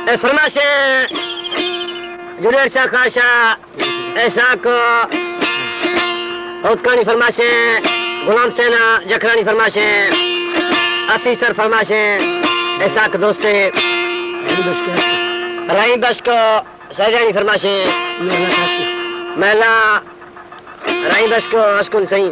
फरमाशे जुनेर शाह खाशा ऐसा को उत्कानी फरमाशे गुलाम सेना जखरानी फरमाशे अफीसर फरमाशे ऐसा को दोस्ते राई बश को सैदानी फरमाशे महिला राई बश को अशकुन सही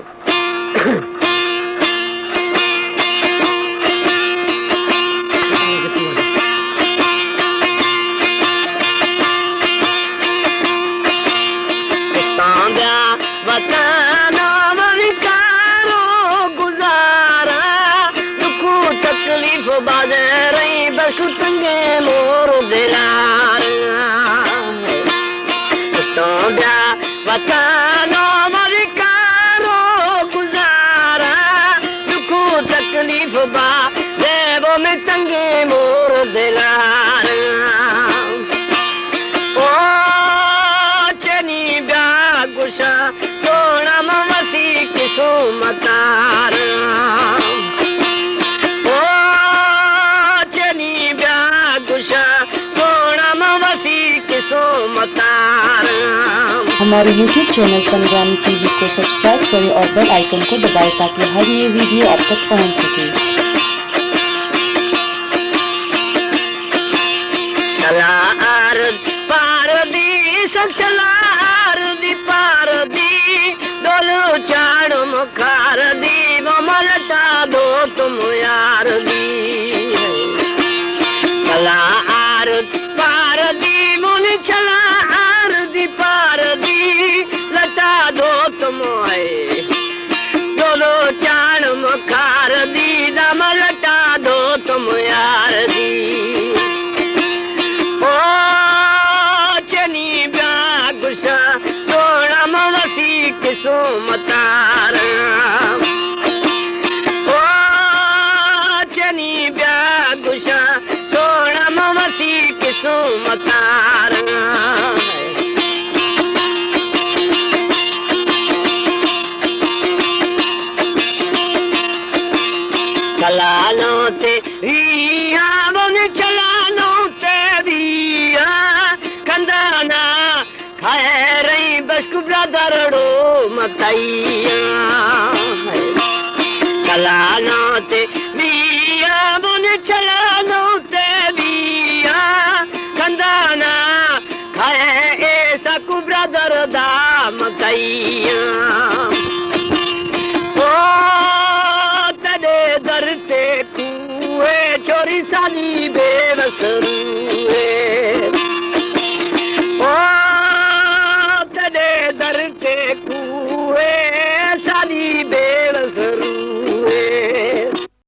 मतार ओ चनी ब्या गुशा सोना मवसी किसो मतार। हमारे YouTube चैनल पंजाबी टीवी को सब्सक्राइब करें और बेल आइकन को दबाएं ताकि हर नई वीडियो आप तक पहुंच सके। चला अर्द पार दी सब चला अर्द पार दी डोलो चाड़ मुखार दी वो मलता दो तुम यार दी। चला अर्द पार दी मुन चला अर्द पार दी लता दो तुम आए डोलो चाड़ मुखार दी दम लता दो तुम यार दी। ओ चनी ब्या गुशा सोना मवसी किसो मतार ओ चनी ब्या गुशा सोना मवसी किसो मतार। चलानो ते रिया बन चलानो ते रिया कंदाना खाए रही बस्कु ब्रदरडो मतैया। चलानो ते रिया बन चलानो ते रिया कंदाना खाए ऐसा कु ब्रदर दा मतैया। दरते कुए चोरी सादी बेवसरुए ओ तदे दरते